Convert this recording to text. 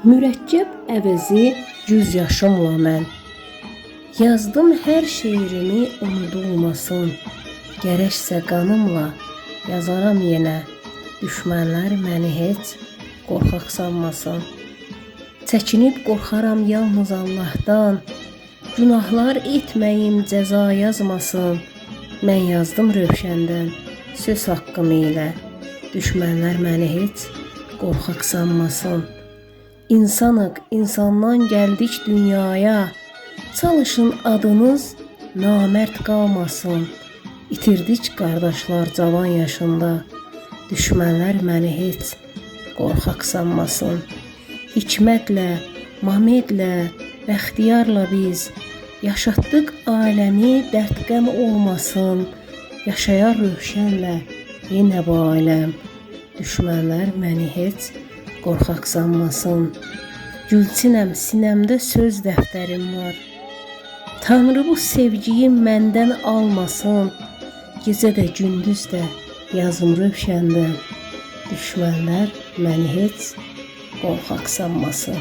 Mürəkkəb əvəzi güz yaşımla mən yazdım hər şeirimi unudulmasın. Gərəksə qanımla yazaram yenə, düşmənlər məni heç qorxaq sanmasın. Çəkinib qorxaram yalnız Allahdan, günahlar etməyim cəza yazmasın. Mən yazdım Rövşəndən söz haqqım ilə, düşmənlər məni heç qorxaq sanmasın. İnsanıq, insandan gəldik dünyaya, çalışın adınız namərd qalmasın. İtirdik qardaşlar cavan yaşında, düşmənlər məni heç qorxaq sanmasın. Hikmətlə, mamedlə, bəxtiyarla biz yaşatdıq aləmi, dərd qəm olmasın. Yaşayar Rövşənlə yenə bu aləm, düşmənlər məni heç qorxaq sanmasın. Gülçinəm, sinəmdə söz dəftərim var, Tanrı bu sevgiyi məndən almasın. Gecə də gündüz də yazım Rövşəndən, düşmənlər məni heç qorxaq sanmasın.